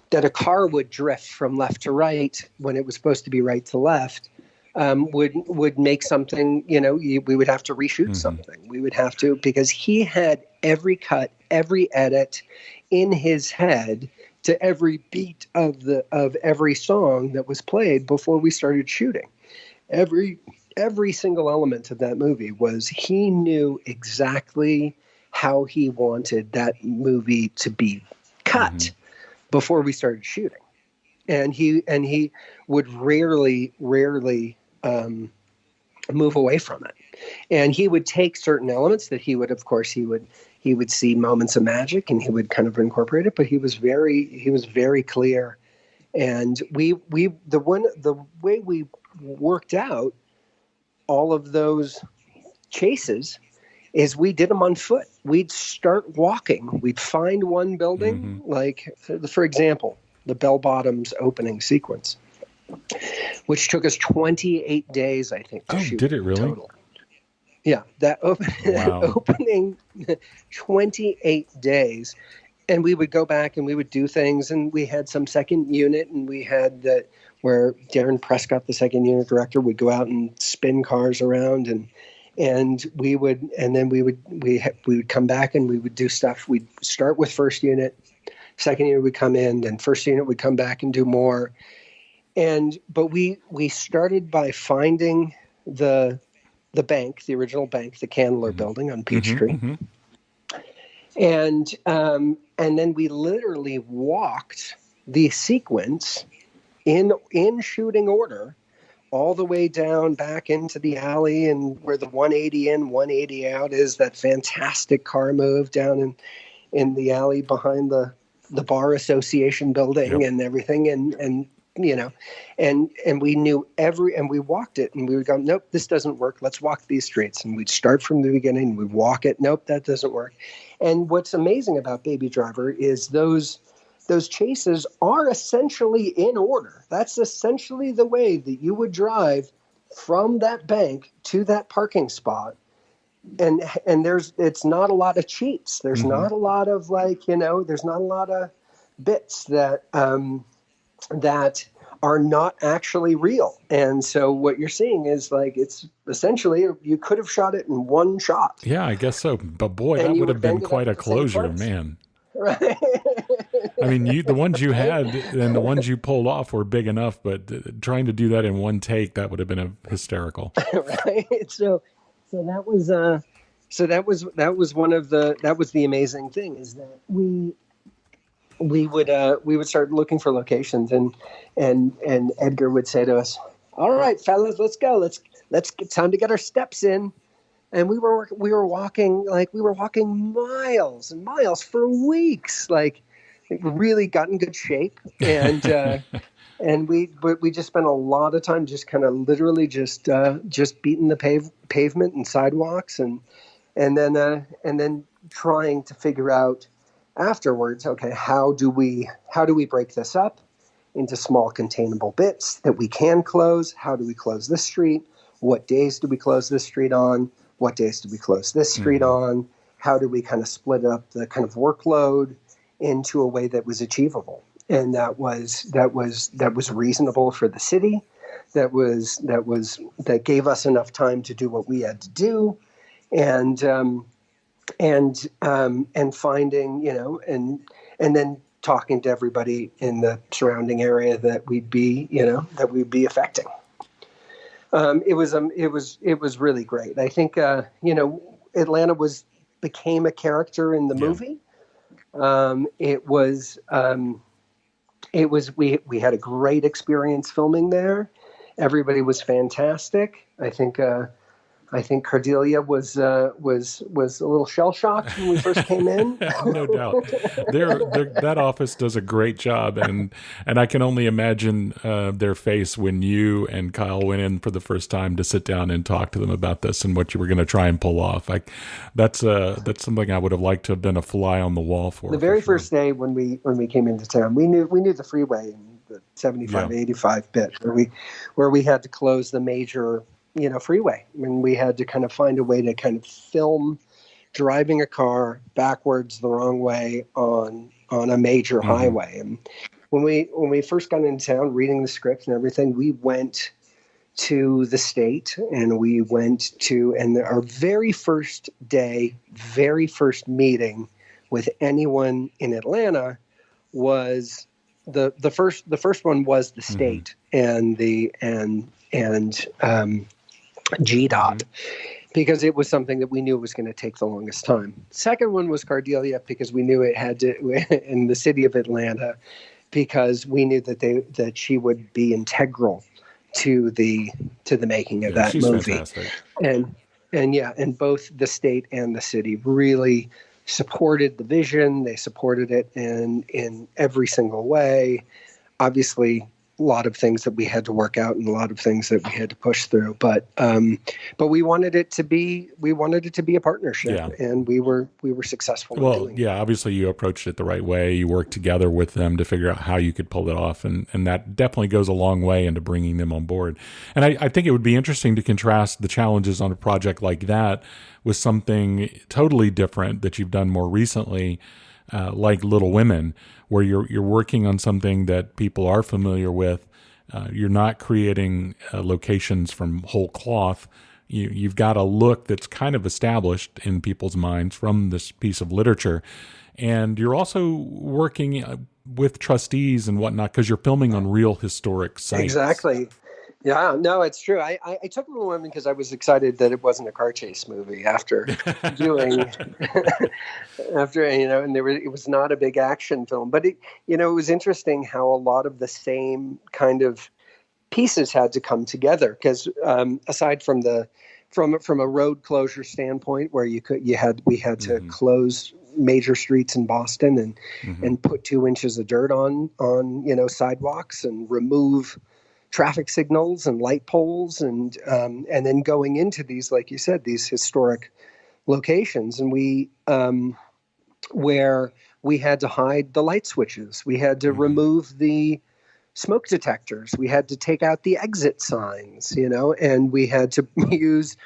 that a car would drift from left to right when it was supposed to be right to left. Would make something, we would have to reshoot something. We would have to, because he had every cut, every edit in his head to every beat of every song that was played before we started shooting. Every single element of that movie he knew exactly how he wanted that movie to be cut before we started shooting. And he would rarely move away from it. And he would take certain elements that he would see moments of magic, and he would kind of incorporate it, but he was very clear. And the way we worked out all of those chases is we did them on foot. We'd start walking. We'd find one building, like, for example, the Bell Bottoms opening sequence, which took us 28 days, I think, to shoot. Did it really? Total. Yeah, that opening 28 days. And we would go back and we would do things, and we had some second unit, and we had that where Darren Prescott, the second unit director, would go out and spin cars around, and we would come back and we would do stuff. We'd start with first unit, second unit would come in, then first unit would come back and do more. But we started by finding the bank, the original bank, the Candler building on Peachtree. And then we literally walked the sequence in shooting order all the way down back into the alley, and where the 180 in, 180 out is, that fantastic car move down in the alley behind the Bar Association building and everything. And we knew and we walked it, and we would go, nope, this doesn't work. Let's walk these streets. And we'd start from the beginning, and we'd walk it. Nope, that doesn't work. And what's amazing about Baby Driver is those chases are essentially in order. That's essentially the way that you would drive from that bank to that parking spot. And it's not a lot of cheats. There's not a lot of there's not a lot of bits that are not actually real. And so what you're seeing is, like, it's essentially, you could have shot it in one shot. Yeah, I guess so. But boy, that would have been quite a closure, man. Right. I mean, the ones you had and the ones you pulled off were big enough, but trying to do that in one take, that would have been hysterical. Right. So that was one of the amazing thing, is that we would start looking for locations, and Edgar would say to us, "All right, fellas, let's go. Let's get time to get our steps in." And we were walking miles and miles for weeks, like, really got in good shape, and we just spent a lot of time just kind of literally just beating the pavement and sidewalks, and then trying to figure out afterwards, okay, how do we break this up into small containable bits that we can close? How do we close this street? What days do we close this street on? What days do we close this street on? How do we kind of split up the kind of workload into a way that was achievable, and that was reasonable for the city, that gave us enough time to do what we had to do, and finding, and then talking to everybody in the surrounding area that we'd be affecting. It was really great. I think Atlanta became a character in the movie. We had a great experience filming there. Everybody was fantastic. I think Cordelia was a little shell-shocked when we first came in. No doubt. That office does a great job, and I can only imagine their face when you and Kyle went in for the first time to sit down and talk to them about this and what you were going to try and pull off. That's something I would have liked to have been a fly on the wall for. The very first day when we came into town, we knew the freeway, and the 75, 85 bit, where we had to close the major, freeway. And we had to kind of find a way to kind of film driving a car backwards the wrong way on a major highway. And when we first got into town, reading the script and everything, we went to the state, and our very first day, very first meeting with anyone in Atlanta was the first one was the state and GDOT, because it was something that we knew was going to take the longest time. Second one was Cordelia, because we knew it had to in the city of Atlanta, because we knew that she would be integral to the making of that movie. Fantastic. And both the state and the city really supported the vision. They supported it in every single way. Obviously, a lot of things that we had to work out and a lot of things that we had to push through. But we wanted it to be a partnership, and we were successful. Well, obviously you approached it the right way. You worked together with them to figure out how you could pull it off, and that definitely goes a long way into bringing them on board. And I think it would be interesting to contrast the challenges on a project like that with something totally different that you've done more recently, like Little Women, where you're working on something that people are familiar with. You're not creating locations from whole cloth. You've got a look that's kind of established in people's minds from this piece of literature. And you're also working with trustees and whatnot, because you're filming on real historic sites. Exactly. Yeah, no, it's true. I took Little Women because I was excited that it wasn't a car chase movie after doing, and it was not a big action film. But it was interesting how a lot of the same kind of pieces had to come together, because aside from from a road closure standpoint, where we had to close major streets in Boston and put 2 inches of dirt on sidewalks and remove traffic signals and light poles, and then going into these, like you said, these historic locations, and where we had to hide the light switches, we had to remove the smoke detectors, we had to take out the exit signs, and we had to use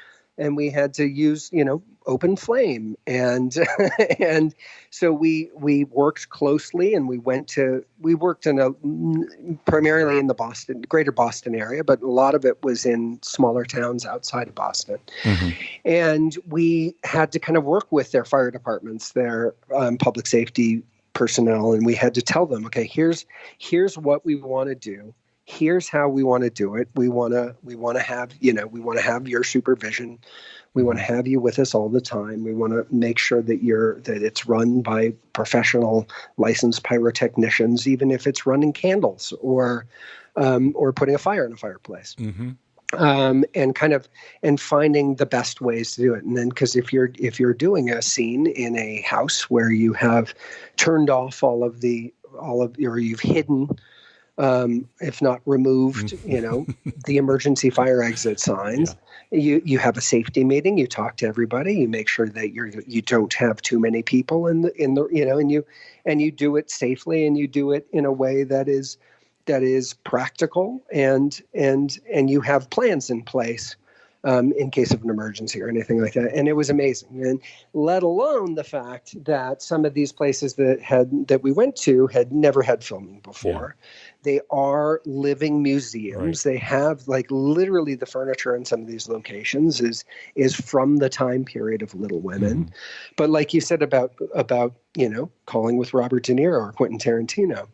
open flame, and and so we worked closely, and we worked primarily in the greater Boston area, but a lot of it was in smaller towns outside of Boston. And we had to kind of work with their fire departments, their public safety personnel, and we had to tell them, okay, here's what we want to do. Here's how we want to do it. We want to have your supervision. We want to have you with us all the time. We want to make sure that it's run by professional licensed pyrotechnicians, even if it's running candles or putting a fire in a fireplace. And finding the best ways to do it. And then, because if you're doing a scene in a house where you have turned off or you've hidden, if not removed, the emergency fire exit signs. You have a safety meeting. You talk to everybody. You make sure that you don't have too many people in the and you do it safely, and you do it in a way that is practical, and you have plans in place in case of an emergency or anything like that. And it was amazing. And let alone the fact that some of these places that we went to had never had filming before. Yeah. They are living museums. Right. They have, like, literally the furniture in some of these locations is from the time period of Little Women. But like you said about Calling with Robert De Niro or Quentin Tarantino,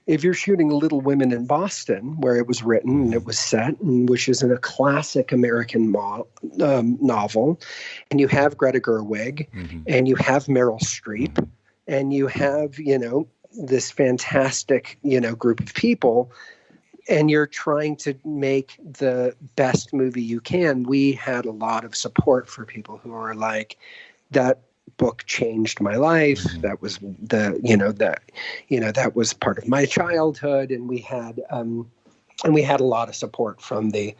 if you're shooting Little Women in Boston, where it was written and it was set, and which is in a classic American novel, and you have Greta Gerwig, and you have Meryl Streep, and you have, this fantastic, group of people, and you're trying to make the best movie you can, we had a lot of support for people who are like, that book changed my life. That was that was part of my childhood, and we had a lot of support from the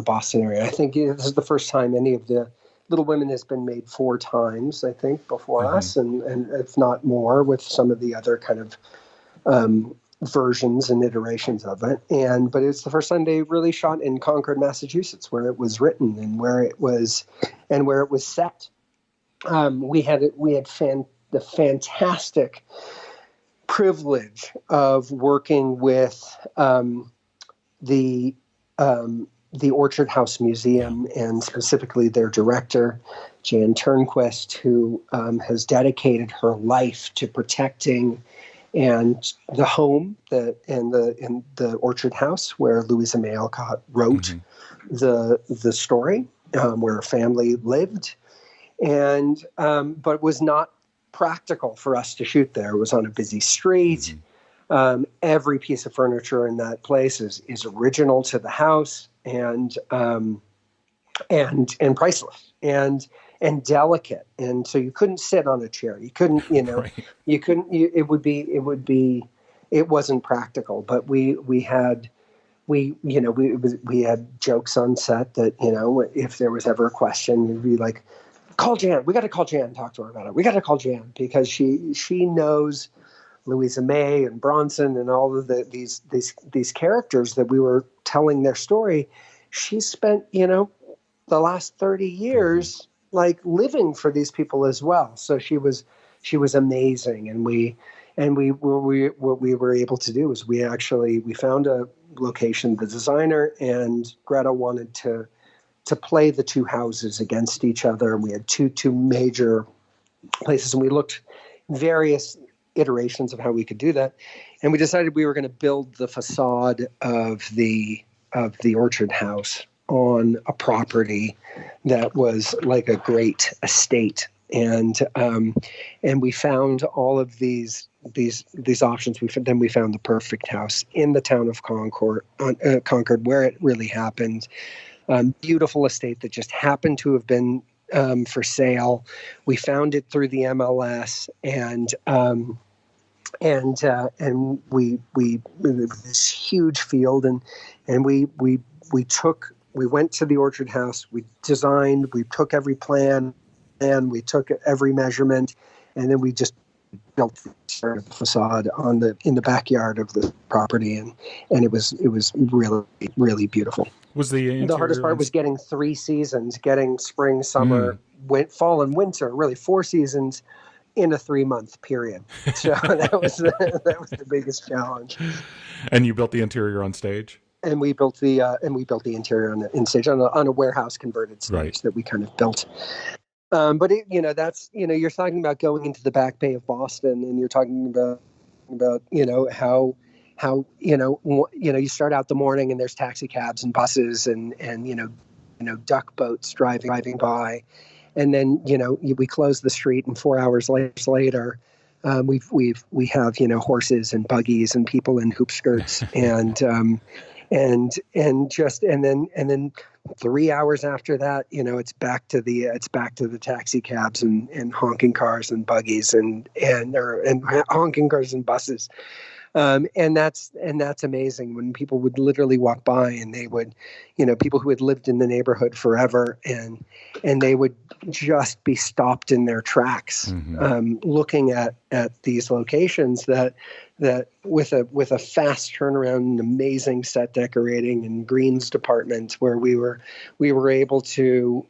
Boston area. I think this is the first time any of the Little Women has been made 4 times, I think, before us, and if not more, with some of the other kind of versions and iterations of it. But it's the first time they really shot in Concord, Massachusetts, where it was written and where it was set. We had the fantastic privilege of working with the Orchard House Museum, and specifically their director, Jan Turnquist, who has dedicated her life to protecting and the home in the Orchard House where Louisa May Alcott wrote the story, where her family lived, and but was not practical for us to shoot there. It was on a busy street. Every piece of furniture in that place is original to the house and priceless and delicate. And so you couldn't sit on a chair. You couldn't, Right. It wasn't practical, but we had jokes on set that, if there was ever a question, you'd be like, call Jan. We got to call Jan and talk to her about it. We got to call Jan because she knows Louisa May and Bronson and all of these characters that we were telling their story. She spent, the last 30 years like living for these people as well. So she was amazing. And what we were able to do is we found a location. The designer and Gretta wanted to play the two houses against each other. We had two major places, and we looked various iterations of how we could do that. And we decided we were going to build the facade of the Orchard House on a property that was like a great estate. And we found all of these options. Then we found the perfect house in the town of Concord, where it really happened. Beautiful estate that just happened to have been for sale. We found it through the MLS, and we this huge field, and we went to the Orchard House. We designed. We took every plan, and we took every measurement, and then we just built the facade in the backyard of the property, and it was really, really beautiful. Was the hardest part was getting 3 seasons, getting spring, summer, fall, and winter, really 4 seasons in a 3-month period. So that was the biggest challenge. And you built the interior on stage? And we built the interior on stage on a warehouse converted stage that we kind of built. But that's you're talking about going into the Back Bay of Boston, and you're talking about how you start out the morning and there's taxi cabs and buses and duck boats driving by, and then we close the street, and 4 hours later we have horses and buggies and people in hoop skirts and then 3 hours after that, it's back to the taxi cabs and honking cars and buggies and honking cars and buses. And that's amazing when people would literally walk by, and they would, people who had lived in the neighborhood forever, and they would just be stopped in their tracks, looking at these locations that with a fast turnaround and amazing set decorating and greens department, where we were able to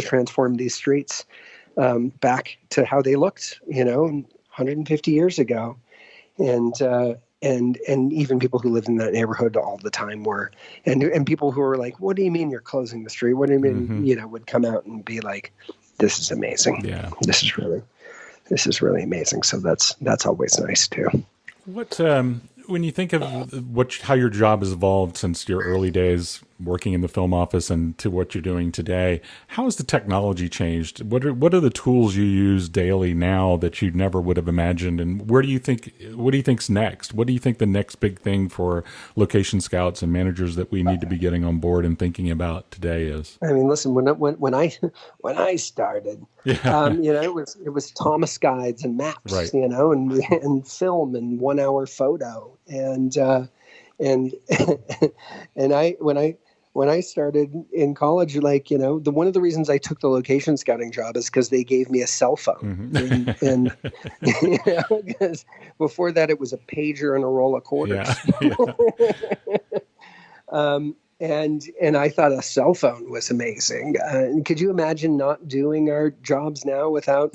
transform these streets back to how they looked, 150 years ago. And even people who lived in that neighborhood all the time and people who were like, what do you mean you're closing the street? What do you mean? Would come out and be like, this is amazing. Yeah. This is really amazing. So that's always nice too. What, when you think of how your job has evolved since your early days working in the film office and to what you're doing today, how has the technology changed? What are the tools you use daily now that you never would have imagined? And what do you think's next? What do you think the next big thing for location scouts and managers that we need to be getting on board and thinking about today is? I mean, listen, when I started, it was Thomas guides and maps, right. and film and 1 hour photo, and when I started in college, like, one of the reasons I took the location scouting job is because they gave me a cell phone. Mm-hmm. And because before that it was a pager and a roll of quarters. And I thought a cell phone was amazing. Could you imagine not doing our jobs now without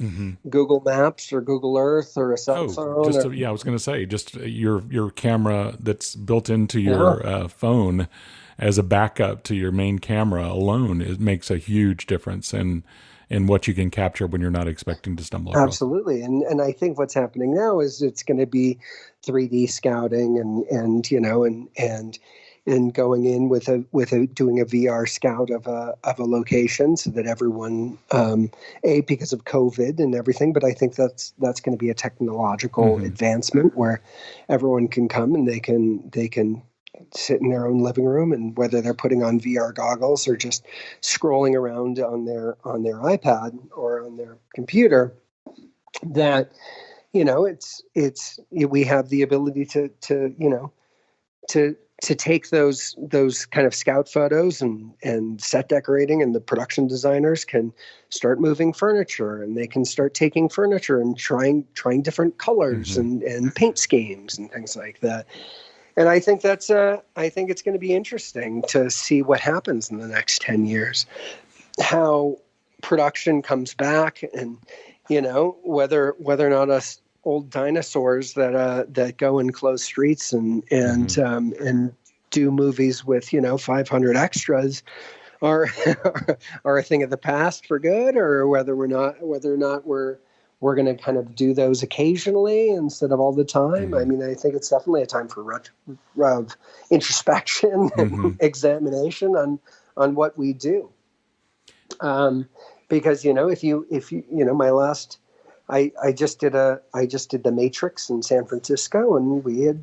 Google Maps or Google Earth or a cell phone? I was going to say, just your camera that's built into your phone as a backup to your main camera alone, it makes a huge difference in what you can capture when you're not expecting to stumble across. Absolutely. And I think what's happening now is it's going to be 3D scouting and going in with doing a VR scout of a location so that everyone, because of COVID and everything, but I think that's going to be a technological advancement where everyone can come and they can sit in their own living room, and whether they're putting on VR goggles or just scrolling around on their iPad or on their computer, that we have the ability to take those kind of scout photos and set decorating, and the production designers can start moving furniture, and they can start taking furniture and trying different colors and paint schemes and things like that. And I think I think it's going to be interesting to see what happens in the next 10 years, how production comes back, and whether or not us old dinosaurs that go and close streets and do movies with 500 extras are a thing of the past for good, or whether or not we're going to kind of do those occasionally instead of all the time. I mean, I think it's definitely a time for introspection and examination on what we do. Because if you my last, I just did The Matrix in San Francisco, and we had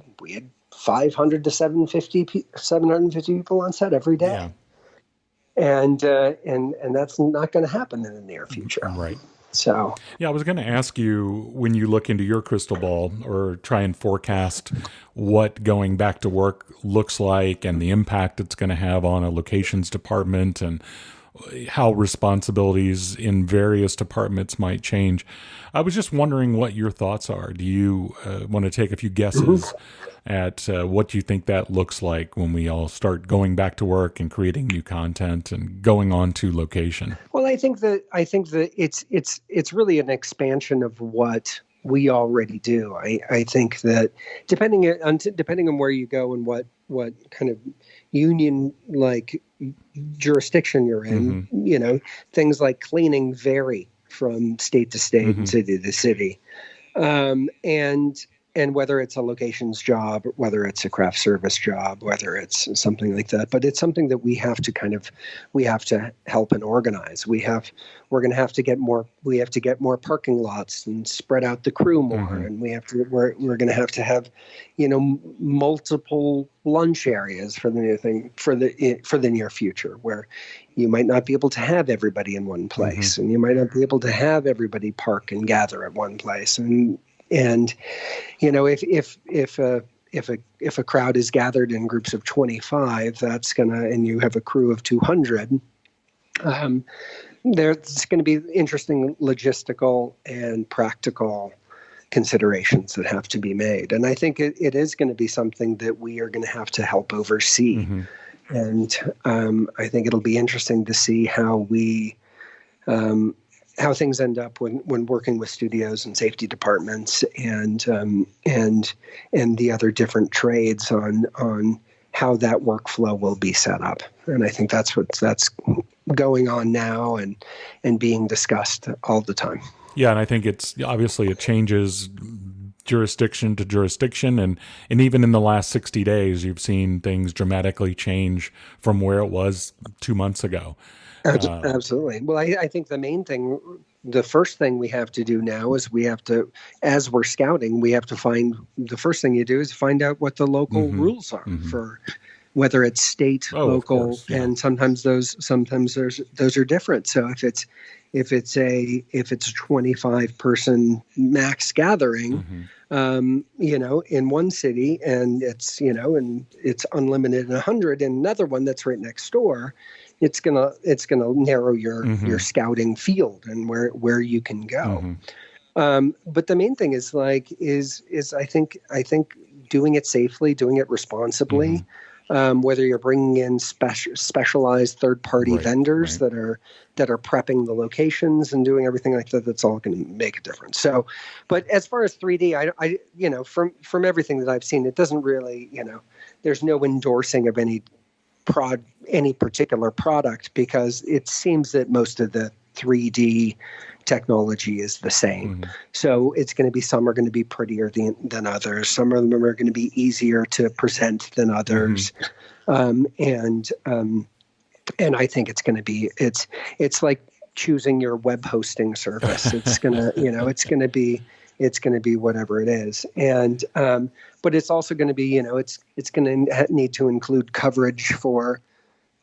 500 to 750 people on set every day. Yeah. And that's not going to happen in the near future. Right. So, I was going to ask you, when you look into your crystal ball or try and forecast what going back to work looks like and the impact it's going to have on a locations department and how responsibilities in various departments might change. I was just wondering what your thoughts are. Do you want to take a few guesses at what you think that looks like when we all start going back to work and creating new content and going on to location? Well, I think that it's really an expansion of what we already do. I think that depending on where you go and what kind of union like jurisdiction you're in, things like cleaning vary from state to state and city to city, and whether it's a locations job, whether it's a craft service job, whether it's something like that. But it's something that we have to help and organize. We're going to have to get more parking lots and spread out the crew more. And we're going to have, multiple lunch areas for the new thing, for the near future, where you might not be able to have everybody in one place, and you might not be able to have everybody park and gather at one place. And if a crowd is gathered in groups of 25, and you have a crew of 200, there's going to be interesting logistical and practical considerations that have to be made. And I think it is going to be something that we are going to have to help oversee. And I think it'll be interesting to see how things end up when working with studios and safety departments and the other different trades on how that workflow will be set up. And I think that's going on now and being discussed all the time. Yeah, and I think it changes jurisdiction to jurisdiction, and even in the last 60 days, you've seen things dramatically change from where it was 2 months ago. Absolutely. Well, I think the first thing we have to do now is as we're scouting, the first thing you do is find out what the local rules are for whether it's state, local, yeah. and sometimes those are different. So if it's a 25 person max gathering, in one city, and it's unlimited in 100 in another one that's right next door, it's gonna narrow your scouting field and where you can go. But the main thing is I think doing it safely, doing it responsibly. Whether you're bringing in specialized third-party vendors that are prepping the locations and doing everything like that, that's all going to make a difference. So, but as far as 3D, I from everything that I've seen, it doesn't really, there's no endorsing of any particular product, because it seems that most of the 3D technology is the same. So it's going to be, some are going to be prettier than others. Some of them are going to be easier to present than others. And I think it's going to be, it's like choosing your web hosting service. It's going to, it's going to be whatever it is. And, but it's also going to be, it's going to need to include coverage for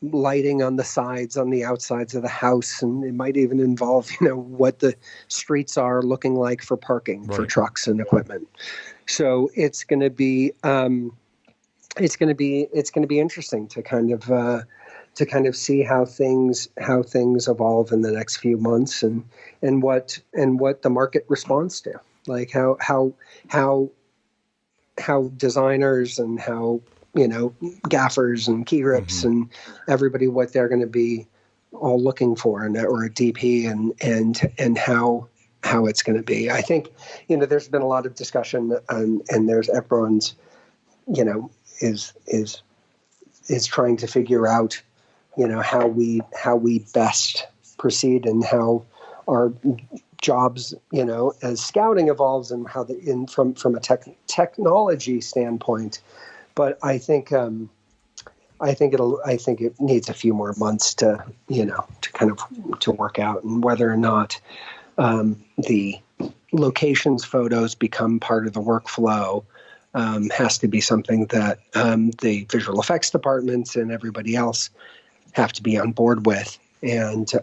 lighting on the sides, on the outsides of the house, and it might even involve what the streets are looking like for parking for trucks and equipment. So it's going to be interesting to kind of see how things evolve in the next few months, and what the market responds to, like how designers and how gaffers and key rips and everybody, what they're going to be all looking for, or a DP, and how it's going to be. I think, there's been a lot of discussion, and there's everyone's, is trying to figure out, how we best proceed, and how our jobs, as scouting evolves, and how from a technology standpoint. But I think it needs a few more months to work out, and whether or not the locations photos become part of the workflow has to be something that the visual effects departments and everybody else have to be on board with, and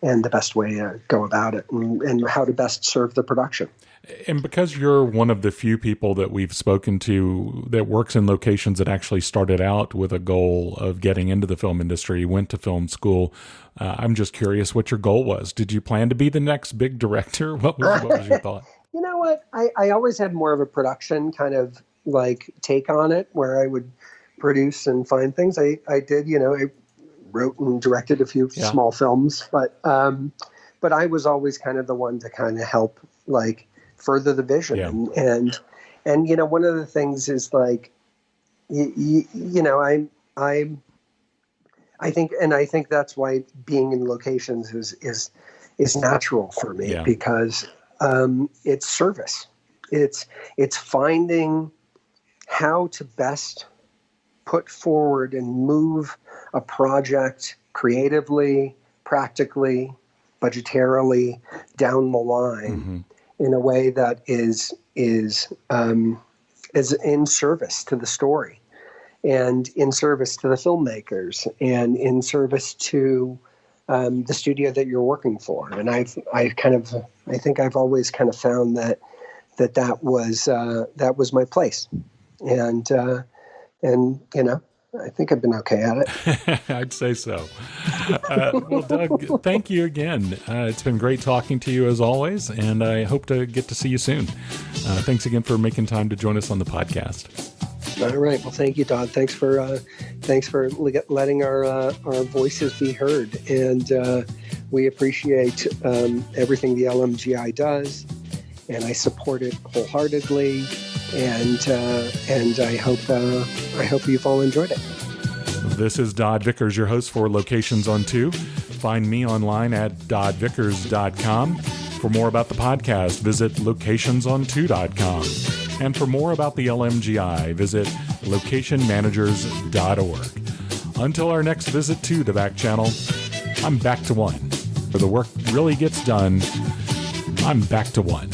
the best way to go about it, and how to best serve the production. And because you're one of the few people that we've spoken to that works in locations that actually started out with a goal of getting into the film industry, went to film school, I'm just curious what your goal was. Did you plan to be the next big director? What was your thought? You know what? I always had more of a production kind of like take on it, where I would produce and find things. I did, I wrote and directed a few small films, but I was always kind of the one to kind of help, like, further the vision. And one of the things is, like, I think that's why being in locations is natural for me, because it's service. It's finding how to best put forward and move a project creatively, practically, budgetarily down the line in a way that is in service to the story, and in service to the filmmakers, and in service to the studio that you're working for. And I think I've always kind of found that was my place, and I think I've been okay at it. I'd say so. Well, Doug, thank you again. It's been great talking to you as always, and I hope to get to see you soon. Thanks again for making time to join us on the podcast. All right. Well, thank you, Dodd. Thanks for letting our voices be heard, and we appreciate everything the LMGI does, and I support it wholeheartedly. And I hope you've all enjoyed it. This is Dodd Vickers, your host for Locations on 2. Find me online at doddvickers.com. For more about the podcast, visit locationsonto.com. And for more about the LMGI, visit locationmanagers.org. Until our next visit to the back channel, I'm back to one. Where the work really gets done, I'm back to one.